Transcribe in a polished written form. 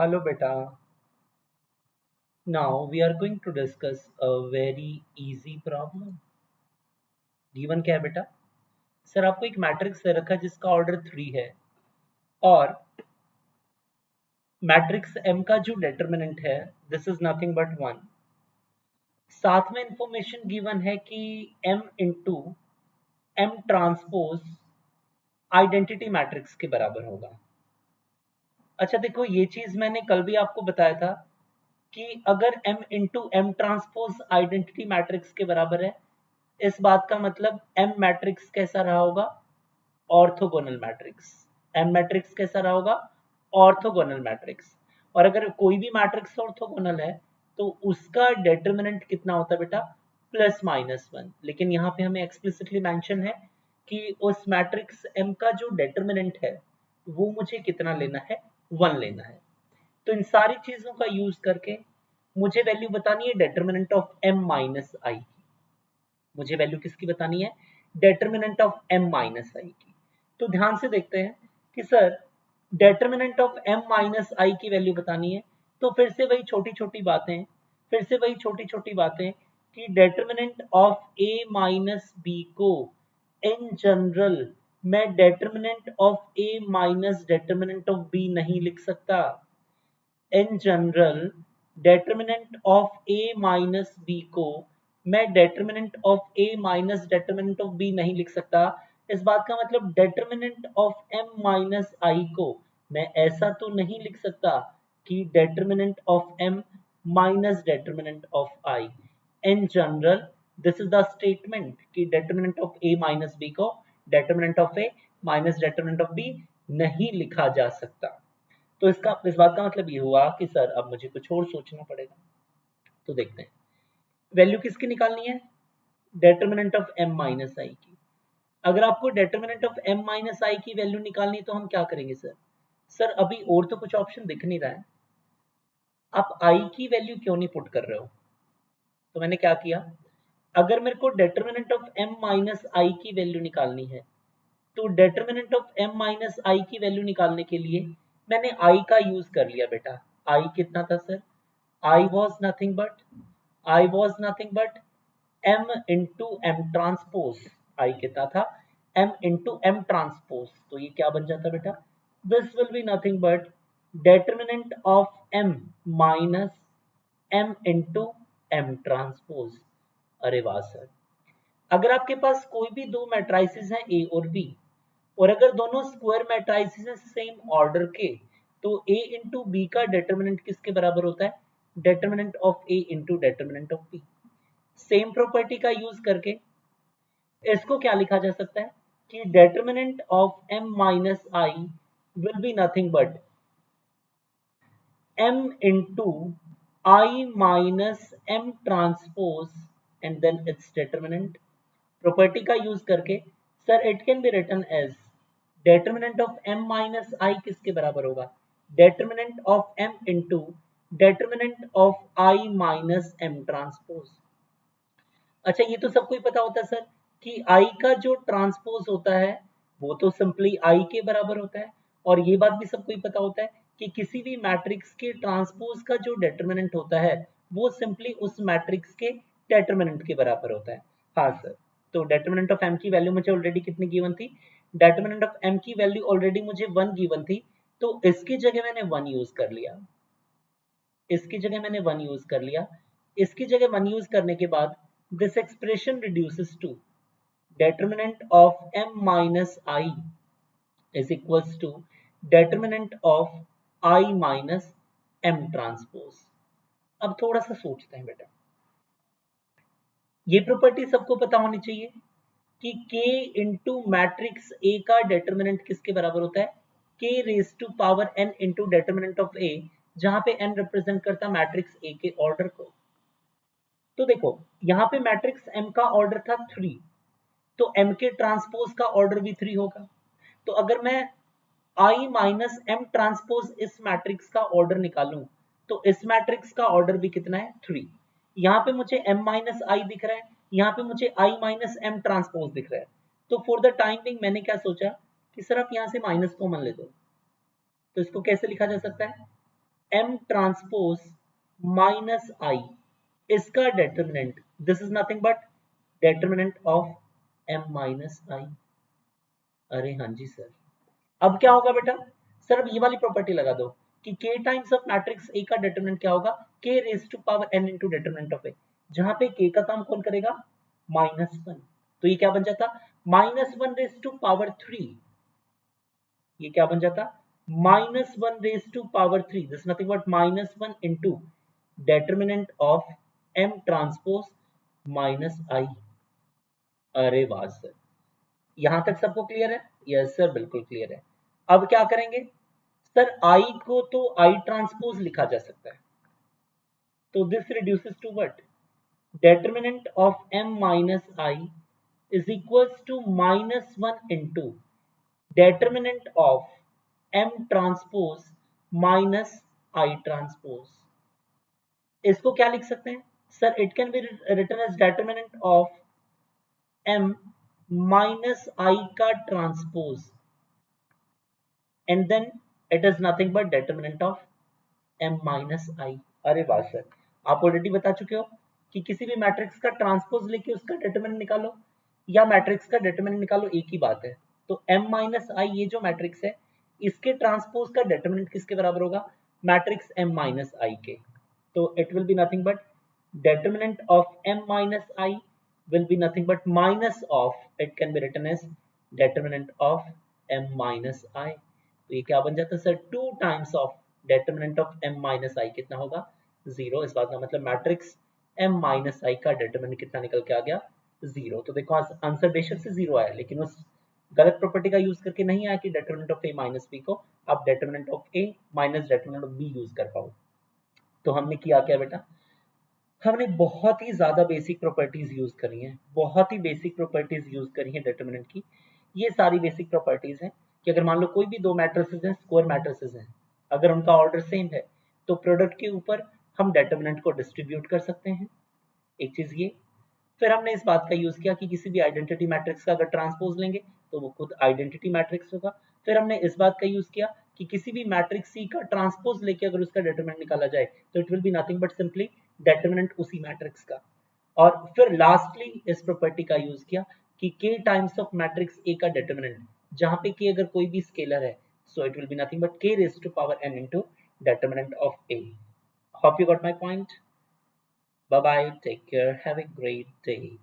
Hello beta. Now we are going to discuss a very easy problem. Given क्या है बेटा? Sir आपको एक मैट्रिक्स दे रखा है जिसका ऑर्डर 3 है और मैट्रिक्स M का जो डिटरमिनेंट है दिस इज नथिंग बट 1. साथ में इंफॉर्मेशन गिवन है कि M into M transpose identity matrix के बराबर होगा. अच्छा देखो ये चीज मैंने कल भी आपको बताया था कि अगर M into M transpose identity matrix के बराबर है इस बात का मतलब M मैट्रिक्स कैसा रहा होगा? Orthogonal matrix. M मैट्रिक्स कैसा रहा होगा? Orthogonal matrix. और अगर कोई भी मैट्रिक्स ऑर्थोगोनल है तो उसका डिटरमिनेंट कितना होता है बेटा? +-1. लेकिन यहाँ पे हमें एक्सप्लिसिटली मेंशन है कि उस मैट्रिक्स M का जो डिटरमिनेंट है वो मुझे कितना लेना है? 1 लेना है. तो इन सारी चीजों का यूज करके मुझे वैल्यू बतानी है determinant of M minus I की. मुझे वैल्यू किसकी बतानी है? Determinant of M minus I की. तो ध्यान से देखते हैं कि sir determinant of M minus I की वैल्यू बतानी है तो फिर से वही छोटी छोटी बातें कि determinant of A minus B को इन जनरल मैं determinant of A minus determinant of B नहीं लिख सकता. In general determinant of A minus B को मैं determinant of A minus determinant of B नहीं लिख सकता. इस बात का मतलब determinant of M minus I को मैं ऐसा तो नहीं लिख सकता कि determinant of M minus determinant of I. In general this is the statement कि determinant of A minus B को determinant of A minus determinant of B नहीं लिखा जा सकता. तो इस बात का मतलब ये हुआ कि सर अब मुझे कुछ और सोचना पड़ेगा. तो देखते हैं वैल्यू किसकी निकालनी है? Determinant of M minus I की. अगर आपको determinant of M minus I की वैल्यू निकालनी है तो हम क्या करेंगे सर? सर अभी और तो कुछ ऑप्शन दिख नहीं रहा है. आप I की वैल्यू क्यों नहीं पुट कर रहे हो? तो मैंने क्या किया, अगर मेरे को determinant of M minus I की वैल्यू निकालनी है तो determinant of M minus I की वैल्यू निकालने के लिए मैंने I का यूज कर लिया बेटा. I कितना था sir? I was nothing but M into M transpose. I कितना था? M into M transpose. तो ये क्या बन जाता बेटा? This will be nothing but determinant of M minus M into M transpose. अरे वाह सर. अगर आपके पास कोई भी दो मैट्रिसेस हैं A और B और अगर दोनों स्क्वायर मैट्रिसेस हैं सेम ऑर्डर के तो A इंटू बी का डिटरमिनेंट किसके बराबर होता है? Determinant of A into determinant of B. Same property का यूज करके इसको क्या लिखा जा सकता है कि determinant of M minus I will be nothing but M into I minus M transpose and then its determinant. Property का यूज करके sir it can be written as determinant of M minus आई किसके बराबर होगा? Determinant of M into determinant of I minus M transpose. अच्छा ये तो सबको ही पता होता है सर कि I का जो ट्रांसपोज होता है वो तो सिंपली I के बराबर होता है और ये बात भी सबको ही पता होता है कि किसी भी मैट्रिक्स के ट्रांसपोज का जो डिटरमिनेंट होता है वो सिंपली उस मैट्रिक्स के डिटरमिनेंट के बराबर होता है. हाँ सर. तो डिटरमिनेंट ऑफ M की वैल्यू मुझे ऑलरेडी कितनी गिवन थी? डिटरमिनेंट ऑफ M की वैल्यू ऑलरेडी मुझे 1 गिवन थी तो इसकी जगह मैंने 1 यूज कर लिया. इसकी जगह 1 यूज करने के बाद this expression reduces to determinant of M minus I is equals to determinant of I minus M transpose. अब थोड़ा सा सोचते हैं बेटा. ये प्रॉपर्टी सबको पता होनी चाहिए कि K इंटू मैट्रिक्स A का डिटरमिनेंट किसके बराबर होता है? K raise to power N into determinant of A, जहां पे N रिप्रेजेंट करता मैट्रिक्स A के ऑर्डर को. तो देखो यहाँ पे मैट्रिक्स M का ऑर्डर था 3 तो M के ट्रांसपोज का ऑर्डर भी 3 होगा. तो अगर मैं I माइनस M ट्रांसपोज इस मैट्रिक्स का ऑर्डर निकालूं तो इस मैट्रिक्स का ऑर्डर भी कितना है? 3. यहाँ पे मुझे M माइनस I दिख रहा है, यहाँ पे मुझे I माइनस M ट्रांसपोज दिख रहा है. तो फॉर द टाइम बिंग मैंने क्या सोचा कि सर आप यहाँ से माइनस कॉमन ले दो. तो इसको कैसे लिखा जा सकता है? m ट्रांसपोज माइनस i, इसका determinant, this is nothing but determinant of m minus i। अरे हाँ जी सर, अब क्या होगा बेटा, सर अब ये वाली प्रॉपर्टी लगा दो कि k times of matrix A का डिटरमिनेंट क्या होगा, k raise to power n into determinant of A, जहां पे k का काम कौन करेगा, -1। तो ये क्या बन जाता, -1 रेज टू पावर 3, ये क्या बन जाता, -1 raise to power 3, this nothing but -1 into determinant of m transpose minus i। अरे वाह सर, यहां तक सबको क्लियर है? यस सर, बिल्कुल क्लियर है। अब क्या करेंगे सर, I को तो I ट्रांसपोज लिखा जा सकता है, तो this reduces to what, determinant of m minus I is equals to -1 into determinant of m transpose minus I transpose। इसको क्या लिख सकते हैं sir, it can be written as determinant of m minus I का transpose and then it is nothing but determinant of m minus I। अरे वाह sir, आप already बता चुके हो कि किसी भी मैट्रिक्स का ट्रांसपोज लेके उसका डिटरमिनेंट निकालो या मैट्रिक्स का डिटरमिनेंट निकालो, एक ही बात है। तो m माइनस आई ये जो मैट्रिक्स है, इसके ट्रांसपोज का डिटरमिनेंट किसके बराबर होगा, मैट्रिक्स m माइनस आई के। तो it will be nothing but determinant of m minus I will be nothing but minus of, it can be written as determinant of m minus I। तो ये क्या बन जाता है sir, 2 times of determinant of m minus I कितना होगा, 0। इस बात का मतलब मैट्रिक्स m माइनस आई का डेटर्मिनेंट कितना निकल के आ गया, 0। तो देखो आंसर बेशक से 0 आया, लेकिन उस गलत प्रॉपर्टी का यूज करके नहीं आया कि determinant of a minus b को आप determinant of a minus determinant of b use कर पाओ। तो हमने किया क्या बेटा, हमने बहुत ही ज्यादा बेसिक प्रॉपर्टीज यूज करी हैं, बहुत ही बेसिक प्रॉपर्टीज यूज करी हैं डिटरमिनेंट की। ये सारी बेसिक प्रॉपर्टीज हैं कि अगर मान लो कोई भी दो मैट्रिसेस हैं, स्क्वायर मैट्रिसेस हैं, अगर उनका ऑर्डर सेम है तो प्रोडक्ट के ऊपर हम डिटरमिनेंट को डिस्ट्रीब्यूट कर सकते हैं, एक चीज ये। फिर हमने इस बात का यूज किया कि किसी भी आइडेंटिटी मैट्रिक्स का अगर ट्रांसपोज लेंगे तो वो खुद आइडेंटिटी मैट्रिक्स होगा। फिर हमने इस बात का यूज किया कि किसी भी मैट्रिक्स सी का ट्रांसपोज लेके अगर उसका डिटरमिनेंट निकाला जाए तो it will be nothing but simply determinant उसी मैट्रिक्स का। और फिर लास्टली इस प्रॉपर्टी का यूज किया कि k times of matrix A का डिटरमिनेंट, जहां पे k अगर कोई भी स्केलर है, so it will be nothing but k raise to power n into determinant of A। Hope you got my point. Bye bye, take care, have a great day।